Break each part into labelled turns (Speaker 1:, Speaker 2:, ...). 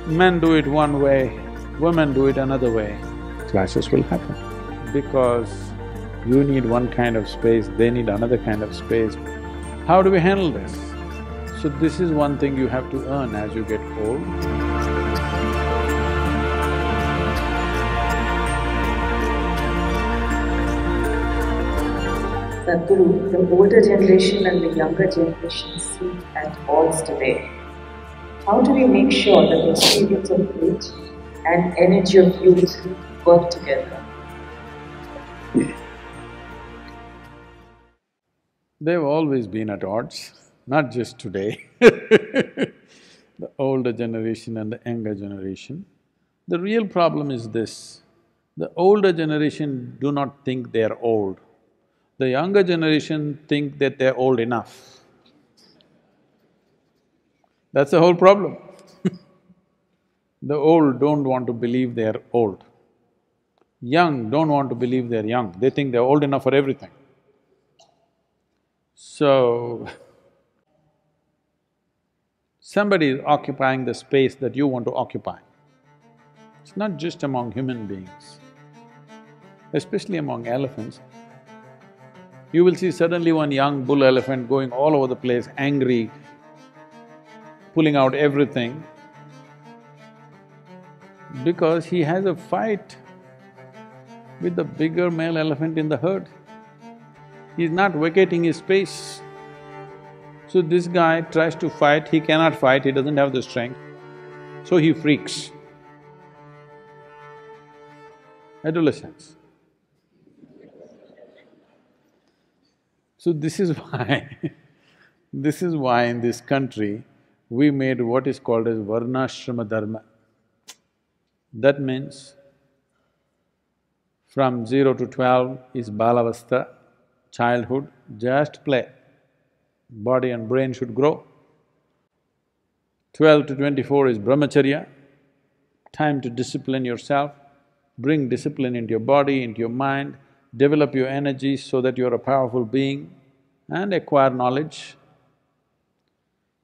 Speaker 1: Men do it one way, women do it another way, clashes will happen. Because you need one kind of space, they need another kind of space. How do we handle this? So this is one thing you have to earn as you get old.
Speaker 2: Sadhguru, the older generation and the younger generation seem at odds today. How do we make sure that the experience of age and energy of youth work together?
Speaker 1: They've always been at odds, not just today the older generation and the younger generation. The real problem is this, the older generation do not think they're old. The younger generation think that they're old enough. That's the whole problem. The old don't want to believe they're old. Young don't want to believe they're young, they think they're old enough for everything. So, somebody is occupying the space that you want to occupy. It's not just among human beings, especially among elephants. You will see suddenly one young bull elephant going all over the place, angry, pulling out everything, because he has a fight with the bigger male elephant in the herd. He's not vacating his space. So this guy tries to fight, he cannot fight, he doesn't have the strength, so he freaks. Adolescence. So this is why this is why in this country we made what is called as varnashrama dharma. That means from 0 to 12 is balavastha, childhood, just play. Body and brain should grow. 12 to 24 is brahmacharya, time to discipline yourself, bring discipline into your body, into your mind, develop your energy so that you're a powerful being and acquire knowledge.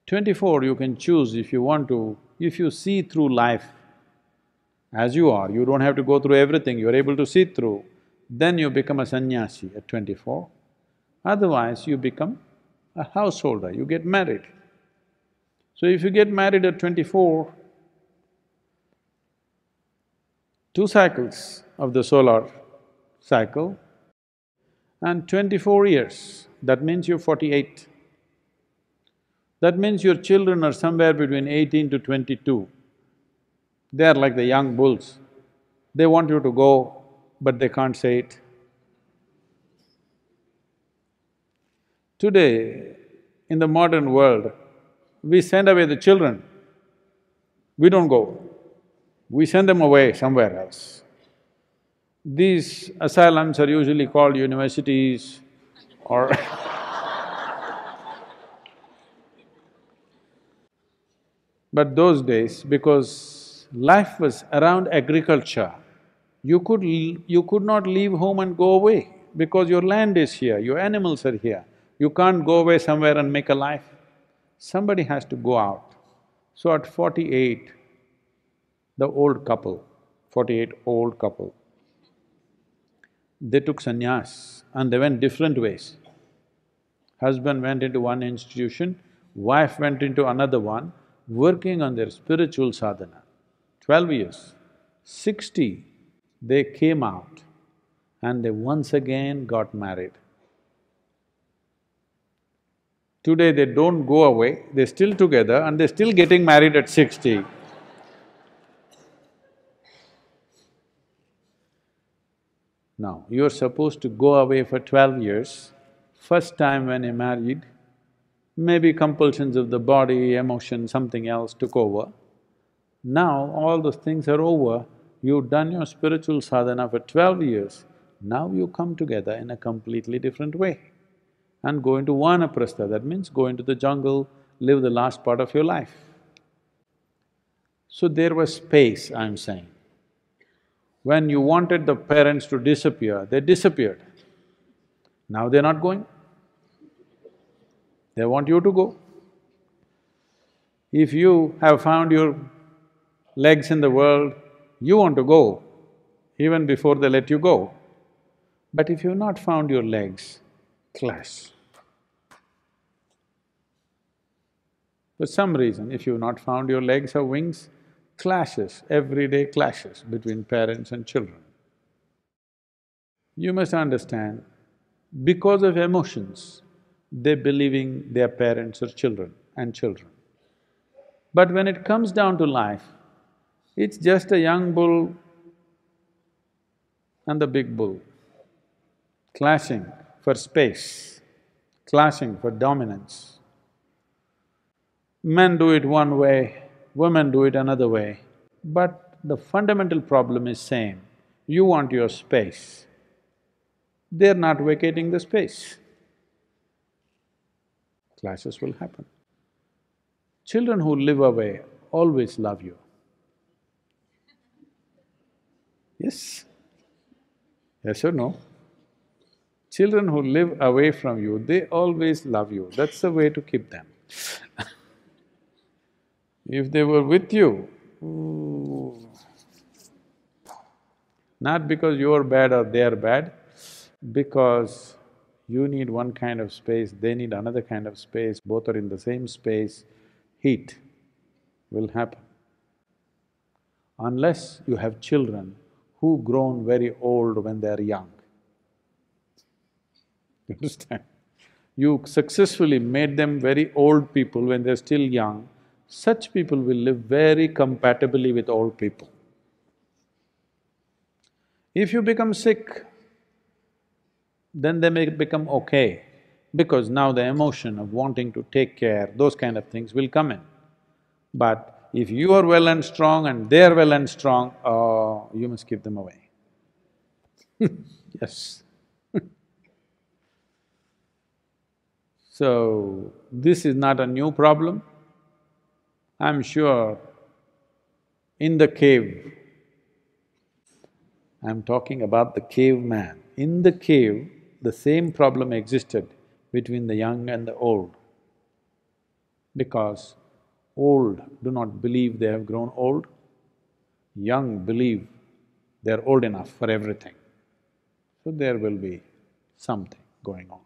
Speaker 1: 24 you can choose if you want to, if you see through life as you are, you don't have to go through everything, you're able to see through, then you become a sannyasi at 24. Otherwise, you become a householder, you get married. So if you get married at 24, 2 cycles of the solar cycle and 24 years, that means you're 48. That means your children are somewhere between 18 to 22. They're like the young bulls. They want you to go, but they can't say it. Today, in the modern world, we send away the children. We don't go, we send them away somewhere else. These asylums are usually called universities or but those days, because life was around agriculture, you could not leave home and go away because your land is here, your animals are here. You can't go away somewhere and make a life. Somebody has to go out. So at 48, the old couple, 48 old couple, they took sannyas and they went different ways. Husband went into one institution, wife went into another one, working on their spiritual sadhana. 12 years, 60, they came out and they once again got married. Today they don't go away, they're still together and they're still getting married at 60. Now, you're supposed to go away for 12 years. First time when you're married, maybe compulsions of the body, emotion, something else took over. Now all those things are over, you've done your spiritual sadhana for 12 years, now you come together in a completely different way and go into vanaprastha, that means go into the jungle, live the last part of your life. So there was space, I'm saying. When you wanted the parents to disappear, they disappeared. Now they're not going. They want you to go. If you have found your legs in the world, you want to go, even before they let you go. But if you've not found your legs, clash. For some reason, if you've not found your legs or wings, clashes, everyday clashes between parents and children. You must understand, because of emotions, they're believing they are parents or children and children. But when it comes down to life, it's just a young bull and the big bull, clashing for space, clashing for dominance. Men do it one way, women do it another way, but the fundamental problem is same. You want your space, they're not vacating the space. Clashes will happen. Children who live away always love you. Yes? Yes or no? Children who live away from you, they always love you, that's the way to keep them. If they were with you, ooh, not because you're bad or they're bad, because you need one kind of space, they need another kind of space, both are in the same space, heat will happen. Unless you have children who grown very old when they're young. You understand? You successfully made them very old people when they're still young, such people will live very compatibly with old people. If you become sick, then they may become okay, because now the emotion of wanting to take care, those kind of things will come in. But if you are well and strong and they are well and strong, you must keep them away. Yes. So, this is not a new problem. I'm sure in the cave, I'm talking about the caveman. In the cave, the same problem existed between the young and the old, because old do not believe they have grown old, young believe they're old enough for everything. So there will be something going on.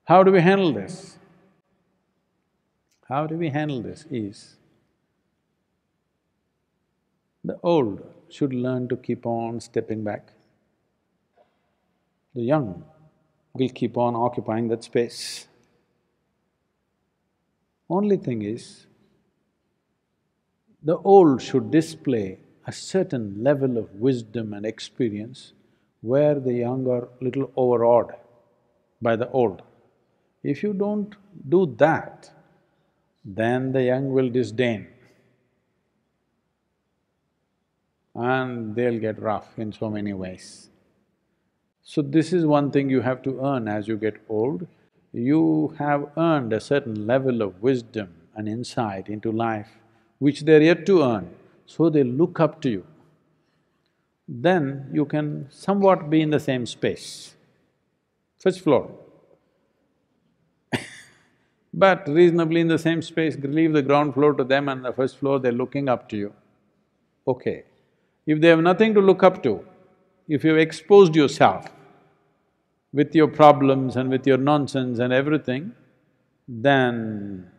Speaker 1: How do we handle this? How do we handle this is, the old should learn to keep on stepping back. The young will keep on occupying that space. Only thing is, the old should display a certain level of wisdom and experience where the young are little overawed by the old. If you don't do that, then the young will disdain and they'll get rough in so many ways. So this is one thing you have to earn as you get old. You have earned a certain level of wisdom and insight into life, which they're yet to earn, so they look up to you. Then you can somewhat be in the same space, first floor. But reasonably in the same space, leave the ground floor to them and the first floor, they're looking up to you. Okay. If they have nothing to look up to, if you've exposed yourself with your problems and with your nonsense and everything, then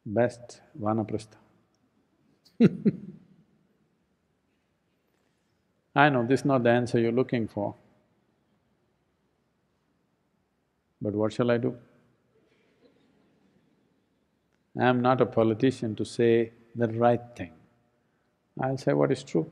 Speaker 1: best vanaprastha. I know this is not the answer you're looking for, but what shall I do? I'm not a politician to say the right thing. I'll say what is true.